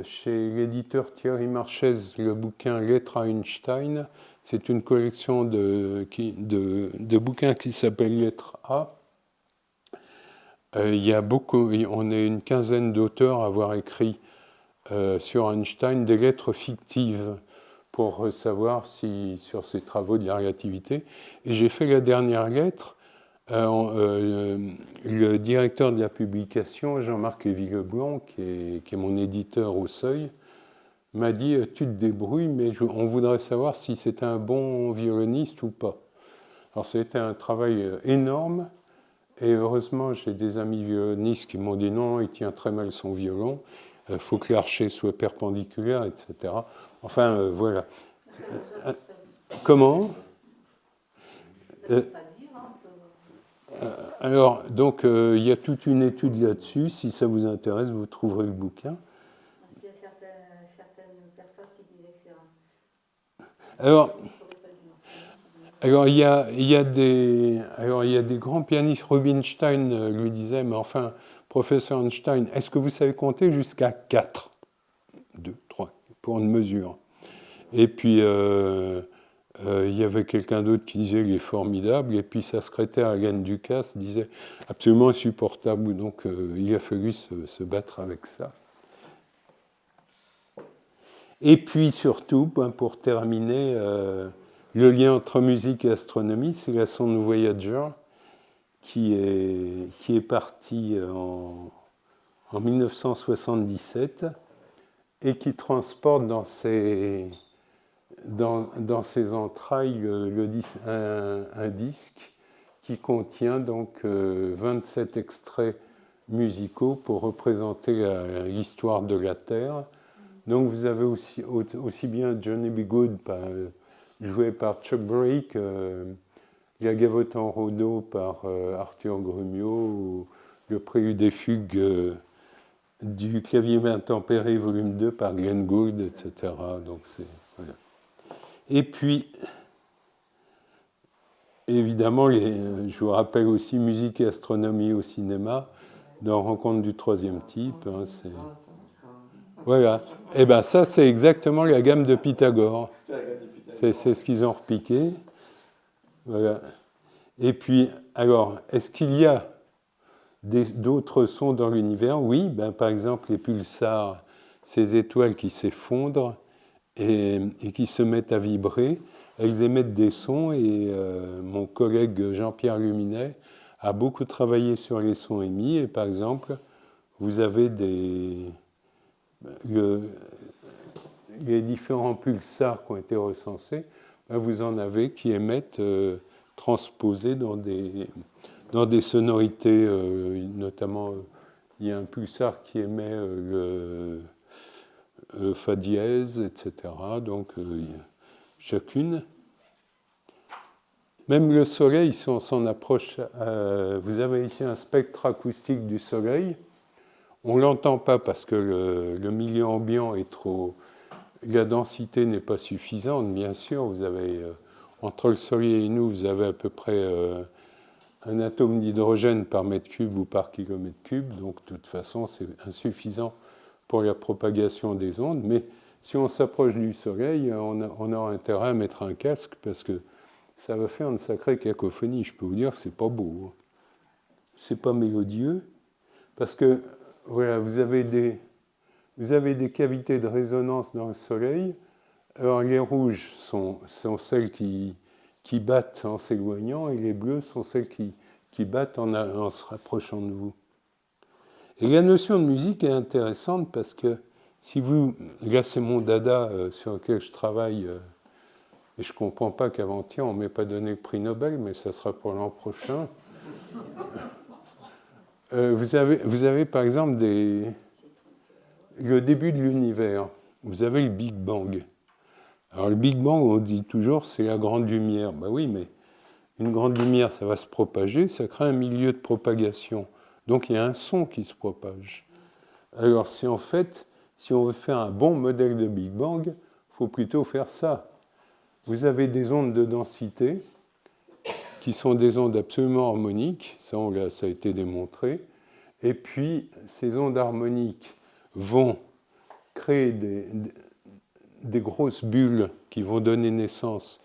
chez l'éditeur Thierry Marchès le bouquin Lettres à Einstein, c'est une collection de bouquins qui s'appelle Lettres A. On est une quinzaine d'auteurs à avoir écrit sur Einstein des lettres fictives pour savoir sur ses travaux de la relativité. Et j'ai fait la dernière lettre. Le directeur de la publication, Jean-Marc Lévy-Leblanc, qui est mon éditeur au Seuil, m'a dit « Tu te débrouilles, mais on voudrait savoir si c'est un bon violoniste ou pas. » Alors, c'était un travail énorme, et heureusement, j'ai des amis violonistes qui m'ont dit « Non, il tient très mal son violon, il faut que l'archet soit perpendiculaire, etc. » Enfin, voilà. Comment alors, donc, il y a toute une étude là-dessus. Si ça vous intéresse, vous trouverez le bouquin.
Parce qu'il y a certaines personnes qui disaient que c'est un...
Alors, il y a des grands pianistes. Rubinstein lui disait, mais enfin, professeur Einstein, est-ce que vous savez compter jusqu'à 4 2, 3, pour une mesure. Et puis, il y avait quelqu'un d'autre qui disait qu'il est formidable, et puis sa secrétaire, Hélène Ducasse, disait absolument insupportable. Donc, il a fallu se battre avec ça. Et puis, surtout, pour terminer, le lien entre musique et astronomie, c'est la sonde Voyager qui est partie en 1977 et qui transporte dans ses entrailles un disque qui contient donc 27 extraits musicaux pour représenter l'histoire de la Terre. Donc vous avez aussi bien Johnny B. Good joué par Chuck Berry, La Gavotte en Rodo par Arthur Grumio, ou le Prélude et Fugues du Clavier intempéré volume 2 par Glenn Gould, etc. Donc voilà. Et puis, évidemment, je vous rappelle aussi musique et astronomie au cinéma, dans Rencontre du troisième type. Voilà. Et bien ça, c'est exactement la gamme de Pythagore. C'est ce qu'ils ont repiqué. Voilà. Et puis, alors, est-ce qu'il y a d'autres sons dans l'univers? Oui, par exemple, les pulsars, ces étoiles qui s'effondrent et qui se mettent à vibrer, elles émettent des sons, et mon collègue Jean-Pierre Luminet a beaucoup travaillé sur les sons émis. Et par exemple, vous avez les différents pulsars qui ont été recensés, vous en avez qui émettent transposés dans des sonorités, notamment il y a un pulsar qui émet le Fa dièse, etc. Donc chacune. Même le Soleil, si on s'en approche, vous avez ici un spectre acoustique du Soleil. On ne l'entend pas parce que le milieu ambiant est trop... La densité n'est pas suffisante, bien sûr. Vous avez, entre le Soleil et nous, vous avez à peu près un atome d'hydrogène par mètre cube ou par kilomètre cube. Donc, de toute façon, c'est insuffisant pour la propagation des ondes. Mais si on s'approche du Soleil, on aura intérêt à mettre un casque parce que ça va faire une sacrée cacophonie. Je peux vous dire que c'est pas beau. C'est pas mélodieux. Parce que, voilà, vous avez des cavités de résonance dans le Soleil. Alors, les rouges sont celles qui qui battent en s'éloignant, et les bleues sont celles qui battent en se rapprochant de vous. Et la notion de musique est intéressante parce que si vous... Là, c'est mon dada sur lequel je travaille, et je ne comprends pas qu'avant-hier, on ne m'ait pas donné le prix Nobel, mais ça sera pour l'an prochain. Vous avez par exemple le début de l'univers. Vous avez le Big Bang. Alors le Big Bang, on dit toujours, c'est la grande lumière. Ben oui, mais une grande lumière, ça va se propager, ça crée un milieu de propagation. Donc il y a un son qui se propage. Alors si on veut faire un bon modèle de Big Bang, il faut plutôt faire ça. Vous avez des ondes de densité qui sont des ondes absolument harmoniques, ça a été démontré, et puis ces ondes harmoniques vont créer des grosses bulles qui vont donner naissance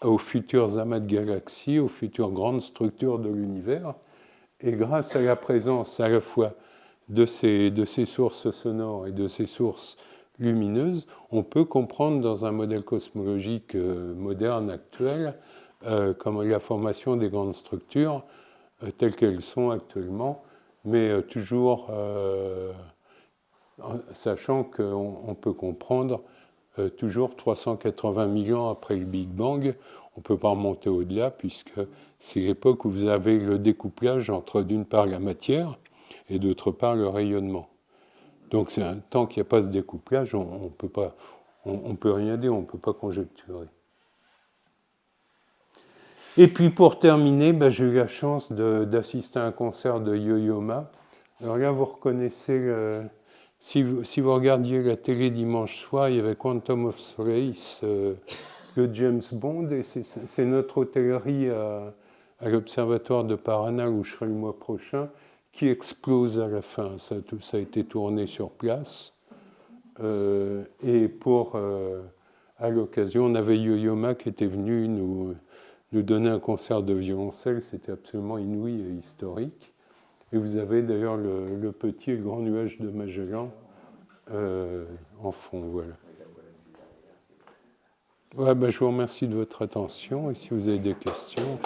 aux futurs amas de galaxies, aux futures grandes structures de l'univers, et grâce à la présence à la fois de ces sources sonores et de ces sources lumineuses, on peut comprendre dans un modèle cosmologique moderne actuel comme la formation des grandes structures telles qu'elles sont actuellement, mais toujours sachant qu'on peut comprendre toujours 380 000 ans après le Big Bang, on ne peut pas remonter au-delà puisque c'est l'époque où vous avez le découplage entre d'une part la matière et d'autre part le rayonnement. Donc tant qu'il n'y a pas ce découplage, on peut rien dire, on ne peut pas conjecturer. Et puis pour terminer, j'ai eu la chance d'assister à un concert de Yo-Yo Ma. Alors là, vous reconnaissez, si vous regardiez la télé dimanche soir, il y avait Quantum of Solace, le James Bond, et c'est notre hôtellerie à l'Observatoire de Paranal, où je serai le mois prochain, qui explose à la fin. Ça a été tourné sur place. Et à l'occasion, on avait Yo-Yo Ma qui était venu nous donner un concert de violoncelle. C'était absolument inouï et historique. Et vous avez d'ailleurs le petit et le grand nuage de Magellan en fond. Voilà. Ouais, je vous remercie de votre attention. Et si vous avez des questions...